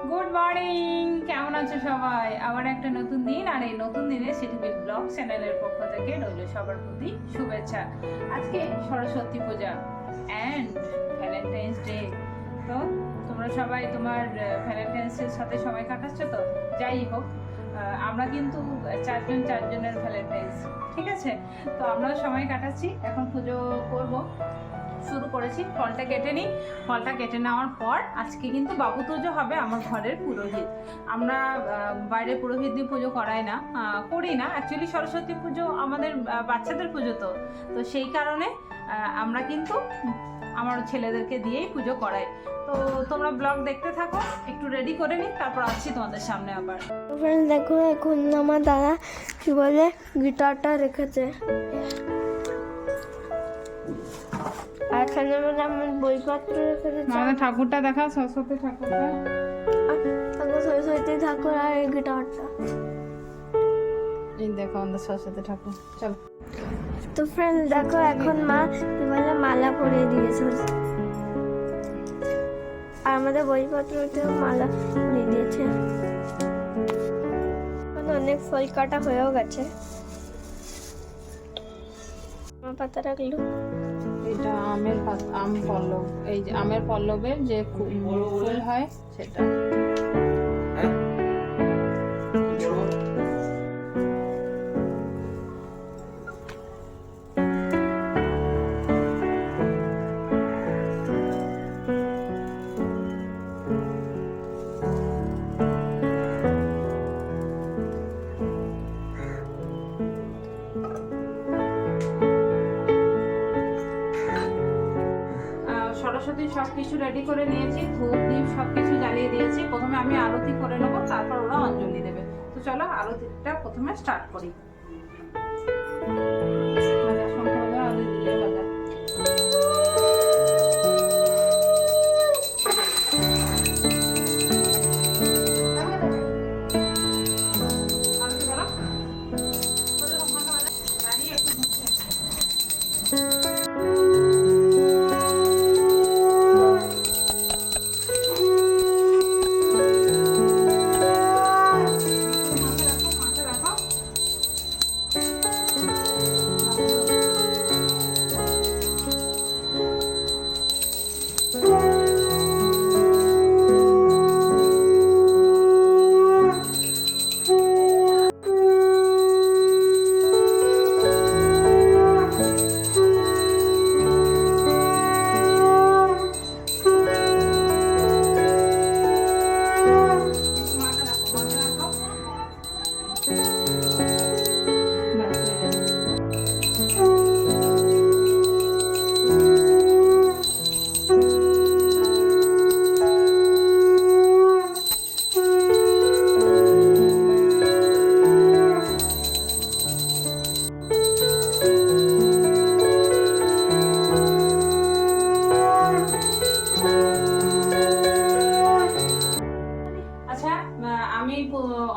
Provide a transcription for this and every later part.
Good morning, কেমন আছো সবাই? আবার একটা নতুন দিন, আর এই নতুন দিনে সিটিভিল ব্লগ চ্যানেলের পক্ষ থেকে রইল সবার প্রতি শুভেচ্ছা। আজকে সরস্বতী পূজা অ্যান্ড ভ্যালেন্টাইন্স ডে। তো তোমরা সবাই তোমার ভ্যালেন্টাইন্সের সাথে সময় কাটাচ্ছ তো? যাই হোক, আমরা কিন্তু চারজনের ভ্যালেন্টাইন্স, ঠিক আছে? তো আমরা সময় কাটাচ্ছি, এখন পুজো করব, শুরু করেছি। ফলটা কেটে নিই। ফলটা কেটে নেওয়ার পর আজকে কিন্তু বাবু পুজো হবে আমার ঘরের পুরোহিত। আমরা বাইরে পুরোহিত দিয়ে পুজো করাই না, করি না অ্যাকচুয়ালি। সরস্বতী পুজো আমাদের বাচ্চাদের পুজো, তো সেই কারণে আমরা কিন্তু আমার ছেলেদেরকে দিয়েই পুজো করাই। তো তোমরা ব্লগ দেখতে থাকো, একটু রেডি করে নিই, তারপর আসছি তোমাদের সামনে আবার। দেখো এখন আমার দাদা কি বলে গিটারটা রেখেছে, আর এখানে বলে আমার বইপত্র রেখেছে। আমাদের ঠাকুরটা দেখা, সরস্বতী ঠাকুরটা, সরস্বতী ঠাকুর আর এই গিটারটা। এই দেখো আমাদের সরস্বতী ঠাকুর। চলো। তো ফ্রেন্ড দেখো এখন মা কি বলে মালা পরিয়ে দিয়েছে, আর আমাদের বইপত্রতেও মালা পরিয়ে দিয়েছে। অনেক ফল কাটা হয়েও গেছে। পাতা রাখলো, এটা আমের আম পল্লব, এই যে আমের পল্লবের যে ফুল হয় সেটা। সরস্বতী সব কিছু রেডি করে নিয়েছি, ধূপ দ্বীপ সব কিছু জ্বালিয়ে দিয়েছি। প্রথমে আমি আরতি করে নেবো, তারপর ওরা অঞ্জলি দেবে। তো চলো আরতিটা প্রথমে স্টার্ট করি।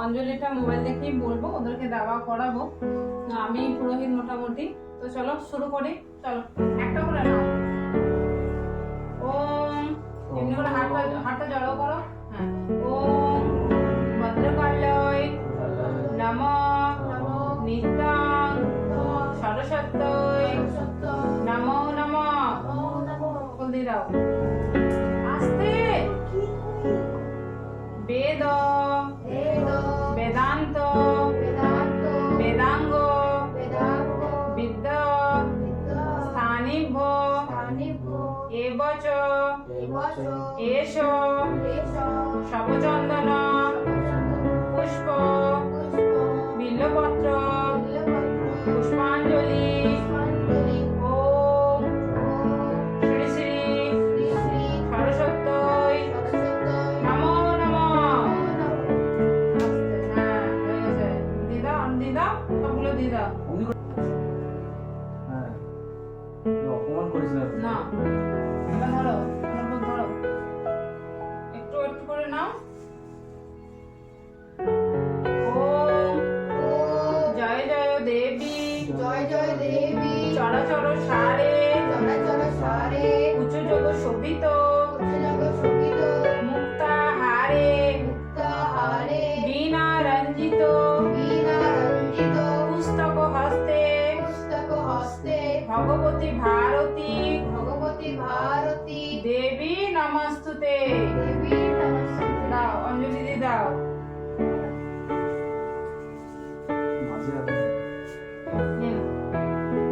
অঞ্জলিটা মোবাইল দেখেই বলবো, ওদেরকে দেওয়া করাবো। আমি পুরোহিত মোটামুটি। তো চলো শুরু করি। চলো একটা করে নাও। ওম, এমনি করে হাতটা জড়ো করো। হ্যাঁ। ওম ভদ্রকাল্যই নমঃ নিত্যাং সরস্বত্যই নমো নমঃ। ফুল দিয়ে দাও আস্তে। বেদ বেদান্ত বেদাঙ্গ বিদ্যা স্থানিভ্য এবচ এষ শবচন্দন পুষ্প বিল্লপত্র পুষ্পাঞ্জলি। ওম শ্রী শ্রী সরস্বত্যই নমো নমঃ। দিদা সবগুলো দিদা অপমান করিস না, এটা ধরো, ধরো একটু একটু করে নাও। ওম জয় জয় দেবী, জয় জয় দেবী, চরাচর সারে চরাচর সারে, উচ্চ যোগ শোভিত উচ্চ জগৎ শোভিত, মুক্তা হারে দাও অঞ্জলি দি দাও। মাঝে আছে।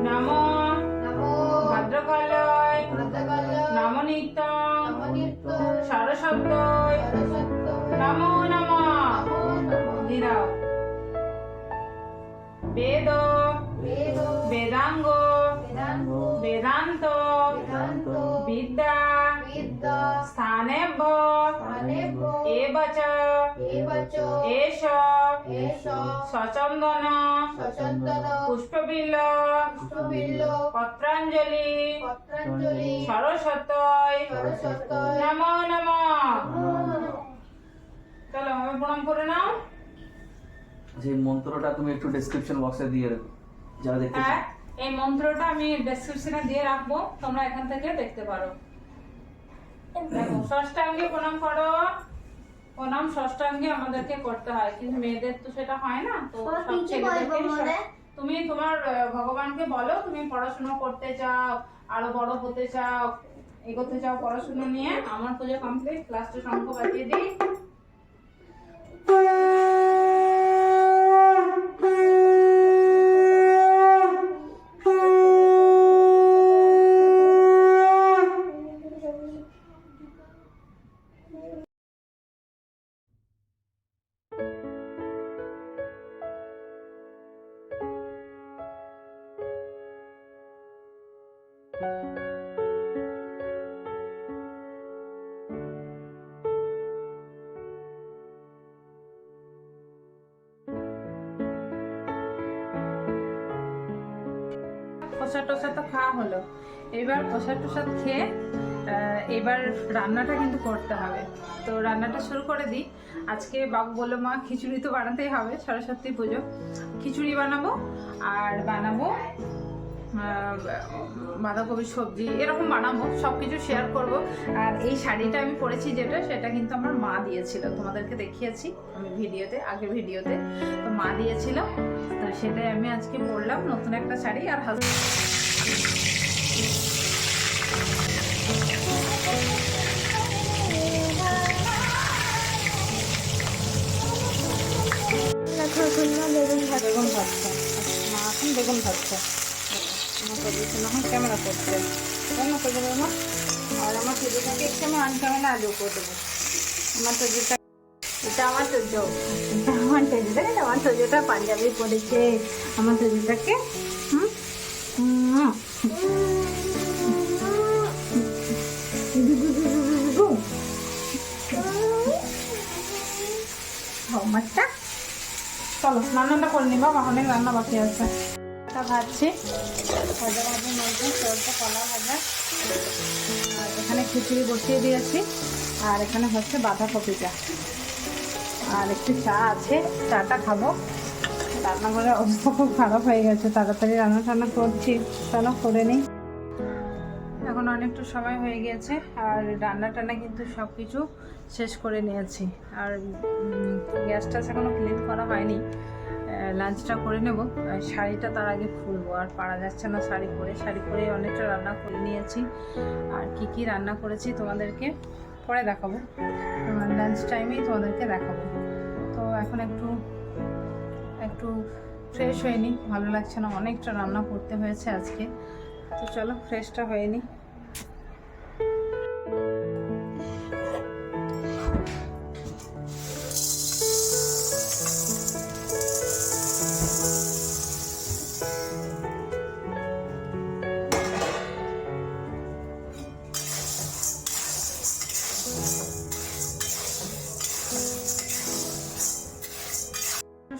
নমো ভদ্রকালয় নমো নিত্যং সরস্বত্যয় নমো নমঃ দি দাও। বেদ বেদাঙ্গ বেদান্ত বিদ্যা স্থানেভ্য এবচ এষ সচন্দন পুষ্পবিল্ল পত্রাঞ্জলি সরস্বত্যয় নমো নমঃ। চলো আমি প্রণাম করে নাও। যে মন্ত্রটা তুমি একটু ডেসক্রিপশন বক্সে দিয়ে রাখো যারা দেখতে হ্যাঁ, চায়। এই মন্ত্রটা আমি ডেসক্রিপশনে দিয়ে রাখবো, তোমরা এখান থেকে দেখতে পারো। দেখো, ষষ্ঠাঙ্গে প্রণাম করো। প্রণাম ষষ্ঠাঙ্গে আমাদেরকে করতে হয়, কিন্তু মেয়েদের তো সেটা হয় না। তো সব ছেলেদেরকে তুমি তোমার ভগবানকে বলো তুমি পড়াশোনা করতে চাও, আরো বড় হতে চাও, এগোতে চাও পড়াশোনা নিয়ে। আমার পুজো কমপ্লিট, লাস্টে শঙ্খ বাজিয়ে দিই। প্রসাদ টসাদ তো খাওয়া হলো, এবার প্রসাদ টসাদ খেয়ে এবার রান্নাটা কিন্তু করতে হবে। তো রান্নাটা শুরু করে দিই। আজকে বাবু বললো মা খিচুড়ি তো বানাতেই হবে, সরস্বতী পুজো, খিচুড়ি বানাবো আর বানাবো বাঁধাকপির সবজি, এরকম বানাবো, সব কিছু শেয়ার করবো। আর এই শাড়িটা আমি পরেছি যেটা, সেটা কিন্তু আমার মা দিয়েছিল, তোমাদেরকে দেখিয়েছি আমি ভিডিওতে, আগের ভিডিওতে। তো মা দিয়েছিল, তো সেটাই আমি আজকে পরলাম, নতুন একটা শাড়ি। আর বেগুন ভাজছে মা, এখন বেগুন ভাজছে। আমার সবজিটা না হয় ক্যামেরা করছে, কেন করবে মা? আর আমার সবজিটাকে একটু আমি আনক্যামেরা আলু করে দেবো। আমার সবজিটা, এটা আমার সবজি, এটা আমার সবজি, দেখেন আমার সবজিটা পাঞ্জাবি পরেছে আমার সবজিটাকে। মাছটা চলো রান্নাটা করে নিবা, অনেক রান্না বাকি আছে। ভাজছি ভাজা ভাজার মধ্যে সরষে কলা ভাজা, আর এখানে খিচুড়ি বসিয়ে দিয়েছি, আর এখানে হচ্ছে বাঁধাকপিটা, আর একটু চা আছে, চাটা খাবো। রান্নাঘরের অবস্থা খুব খারাপ হয়ে গেছে, তাড়াতাড়ি রান্না টান্না করছি, চলো করে নিই। এখন অনেকটা সময় হয়ে গিয়েছে, আর রান্না টান্না কিন্তু সব কিছু শেষ করে নিয়েছি। আর গ্যাসটা এখনও ক্লিন করা হয়নি, লাঞ্চটা করে নেব। শাড়িটা তার আগে খুলবো, আর পারা যাচ্ছে না শাড়ি পরে অনেকটা রান্না করে নিয়েছি। আর কি কি রান্না করেছি তোমাদেরকে পরে দেখাবো, লাঞ্চ টাইমেই তোমাদেরকে দেখাবো। তো এখন একটু ফ্রেশ হয়ে নিই, ভালো লাগছে না, অনেকটা রান্না করতে হয়েছে আজকে। তো চলো ফ্রেশটা হয়ে নিই।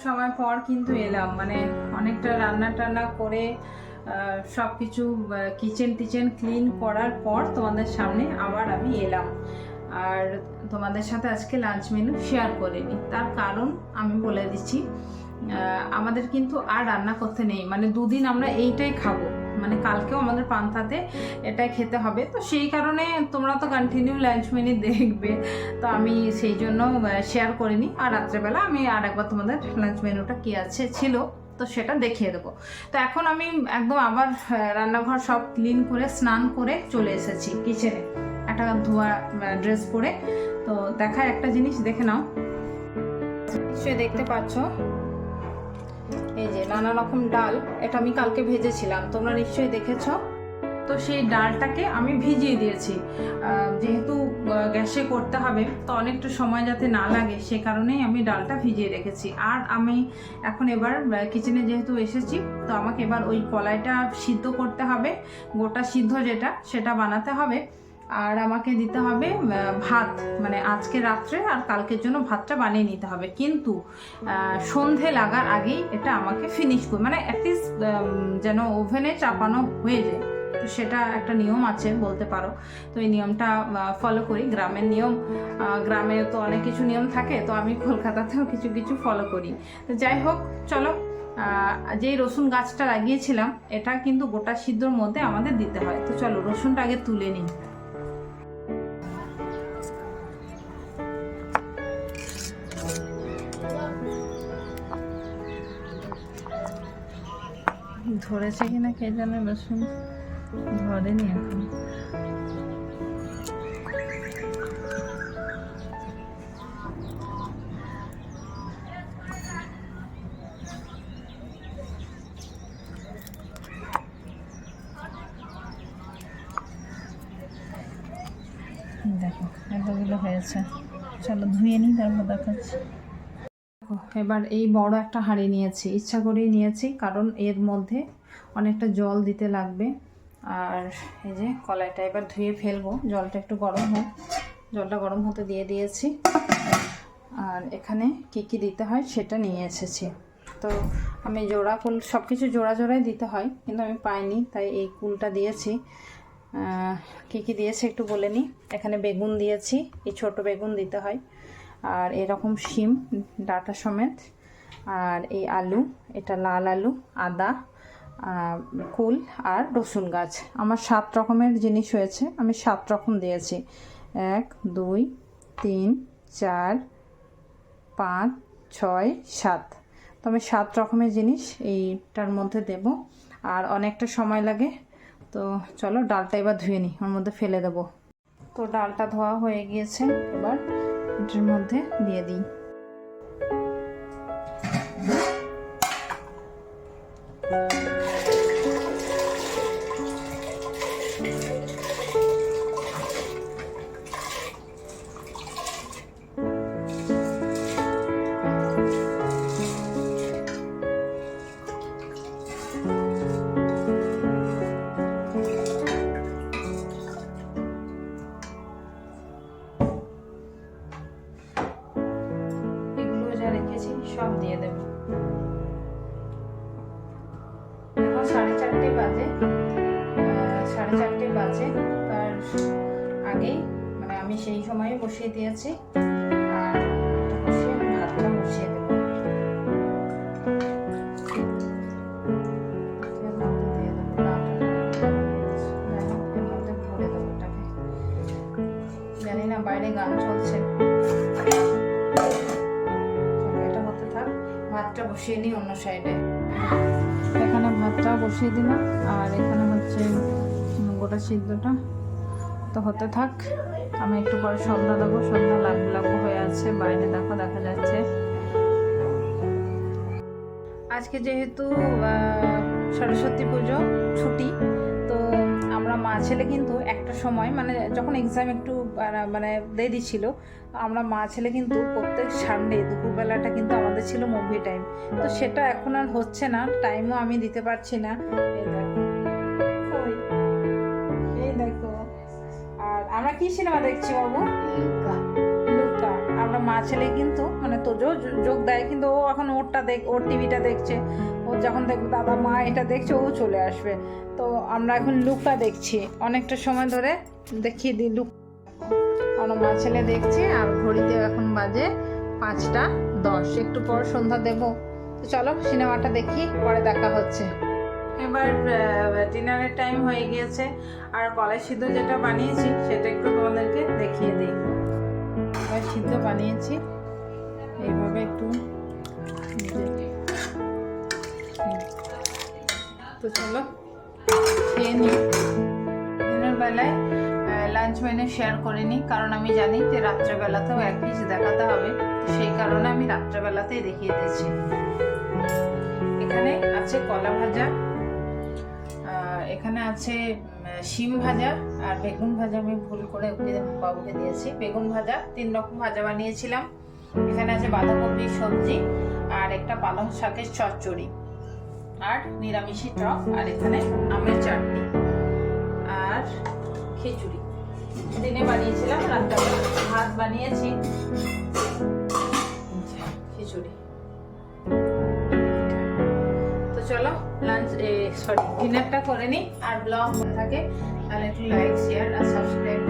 সময় পর কিন্তু এলাম, মানে অনেকটা রান্না টান্না করে সব কিছু কিচেন টিচেন ক্লিন করার পর তোমাদের সামনে আবার আমি এলাম। আর তোমাদের সাথে আজকে লাঞ্চ মেনু শেয়ার করিনি, তার কারণ আমি বলে দিচ্ছি, আমাদের কিন্তু আর রান্না করতে নেই, মানে দুদিন আমরা এইটাই খাবো, মানে কালকেও আমাদের পান্তাতে এটাই খেতে হবে। তো সেই কারণে তোমরা তো কন্টিনিউ লাঞ্চ মেনু দেখবে, তো আমি সেই জন্য শেয়ার করিনি। আর রাত্রেবেলা আমি আর একবার তোমাদের লাঞ্চ মেনুটা কী আছে ছিল তো সেটা দেখিয়ে দেবো। তো এখন আমি একদম আবার রান্নাঘর সব ক্লিন করে স্নান করে চলে এসেছি কিচেনে। একটা ধোয়া ড্রেস পরে। তো দেখার একটা জিনিস দেখে নাও, নিশ্চয়ই দেখতে পাচ্ছ এই যে নানা রকম ডাল, এটা আমি কালকে ভেজেছিলাম, তোমরা নিশ্চয়ই দেখেছো। তো সেই ডালটাকে আমি ভিজিয়ে দিয়েছি, যেহেতু গ্যাসে করতে হবে তো অনেকটা সময় যাতে না লাগে সে কারণেই আমি ডালটা ভিজিয়ে রেখেছি। আর আমি এখন এবার কিচেনে যেহেতু এসেছি তো আমাকে এবার ওই কলাইটা সিদ্ধ করতে হবে, গোটা সিদ্ধ যেটা সেটা বানাতে হবে। আর আমাকে দিতে হবে ভাত, মানে আজকে রাত্রে আর কালকের জন্য ভাতটা বানিয়ে নিতে হবে, কিন্তু সন্ধে লাগার আগেই এটা আমাকে ফিনিশ করে, মানে অ্যাটলিস্ট যেন ওভেনে চাপানো হয়ে যায়। তো সেটা একটা নিয়ম আছে বলতে পারো। তো এই নিয়মটা ফলো করি, গ্রামের নিয়ম, গ্রামে তো অনেক কিছু নিয়ম থাকে, তো আমি কলকাতাতেও কিছু কিছু ফলো করি। তো যাই হোক, চলো, যেই রসুন গাছটা লাগিয়েছিলাম এটা কিন্তু গোটা সিদ্ধর মধ্যে আমাদের দিতে হয়। তো চলো রসুনটা আগে তুলে নিই। ধরেছে কিনা কে জানে, রসুন ধরেনি এখন। দেখো এতগুলো হয়েছে, চলো ধুয়ে নিই তারপর দেখাচ্ছি। এবার এই বড় একটা হাঁড়ি নিয়েছি, ইচ্ছা করেই নিয়েছি কারণ এর মধ্যে অনেকটা জল দিতে লাগবে। আর এই যে কলাইটা এবার ধুয়ে ফেলবো, জলটা একটু গরম হোক, জলটা গরম হতে দিয়ে দিয়েছি। আর এখানে কি কি দিতে হয় সেটা নিয়ে এসেছি। তো আমি জোড়া কুল, সব কিছু জোড়া জোড়াই দিতে হয় কিন্তু আমি পাইনি, তাই এই কুলটা দিয়েছি। কি কি দিয়েছি একটু বলে নিই। এখানে বেগুন দিয়েছি, এই ছোট বেগুন দিতে হয়, আর এরকম শিম ডাঁটা সমেত, আর এই আলু, এটা লাল আলু, আদা, কুল আর রসুন গাছ। আমার 7 রকমের জিনিস হয়েছে, আমি 7 রকম দিয়েছি। 1 2 3 4 5 6 7, তো আমি 7 রকমের জিনিস এইটার মধ্যে দেব, আর অনেকটা সময় লাগে। তো চলো ডালটা এবার ধুয়ে নিই, ওর মধ্যে ফেলে দেবো। তো ডালটা ধোয়া হয়ে গিয়েছে, এবার এটার মধ্যে দিয়ে দিই। সব দিয়ে দেব। এখন 4:30 বাজে, 4:30 বাজে, তার আগেই মানে আমি সেই সময় বসিয়ে দিয়েছি। আর এটা বসিয়ে আমি ভাতটা বসিয়ে দেবো। জানি না বাইরে গান চলছে, ভাতটা বসিয়ে নিই অন্য সাইডে। এখানে ভাতটা বসিয়ে দিলাম, আর এখানে হচ্ছে গোটা সিদ্ধটা তো হতে থাক। আমি একটু পরে সন্ধ্যা দেবো, সন্ধ্যা লাগু লাগু হয়ে আছে, বাইরে দেখো দেখা যাচ্ছে। আজকে যেহেতু সরস্বতী পুজো ছুটি, তো আমরা মা ছেলে কিন্তু একটা সময়, মানে যখন এক্সাম একটু মানে দেরি ছিল, আমরা মা ছেলে কিন্তু প্রত্যেক সানডে দুপুরবেলাটা কিন্তু আমাদের ছিল মুভি টাইম। তো সেটা এখন আর হচ্ছে না, টাইমও আমি দিতে পারছি না। এই দেখো, আর আমরা কি সিনেমা দেখছি বাবু? লুকা। আমরা মা ছেলে কিন্তু মানে তোজো যোগ দেয়, কিন্তু ও এখন ওর টিভিটা দেখছে, ও যখন দেখবে দাদা মা এটা দেখছে ও চলে আসবে। তো আমরা এখন লুকা দেখছি, অনেকটা সময় ধরে দেখিয়ে দিই লুকা। আমরা মা ছেলে দেখছি, আর ঘড়িতে এখন বাজে 5:10, একটু পর সন্ধ্যা দেব। তো চলো সিনেমাটা দেখি, পরে দেখা হচ্ছে। এবার ডিনারের টাইম হয়ে গিয়েছে, আর কলাই সিদ্ধ যেটা বানিয়েছি সেটা একটু তোমাদেরকে দেখিয়ে দিই। কলাই সিদ্ধ বানিয়েছি এইভাবে একটু। তো চলো খেয়ে নিই। দিনের বেলায় লাঞ্চ মেনু শেয়ার করিনি, কারণ আমি জানি যে রাত্রেবেলাতেও এক পিস দেখাতে হবে, তো সেই কারণে আমি রাত্রেবেলাতেই দেখিয়ে দিচ্ছি। এখানে আছে কলা ভাজা, এখানে আছে শিম ভাজা, আর বেগুন ভাজা আমি ভুল করে বাবুকে দিয়েছি। বেগুন ভাজা, 3 রকম ভাজা বানিয়েছিলাম। এখানে আছে বাঁধাকপির সবজি, আর একটা পালং শাকের চচ্চড়ি, আর নিরামিষি টক, আর এখানে আমের চাটনি আর খিচুড়ি। দিনে বানিয়েছিলাম, রাত্রেবেলা ভাত বানিয়েছি, খিচুড়ি। তো চলো লাঞ্চ ডিনারটা করে নিই। আর ব্লগ মনে থাকে তাহলে একটু লাইক, শেয়ার আর সাবস্ক্রাইব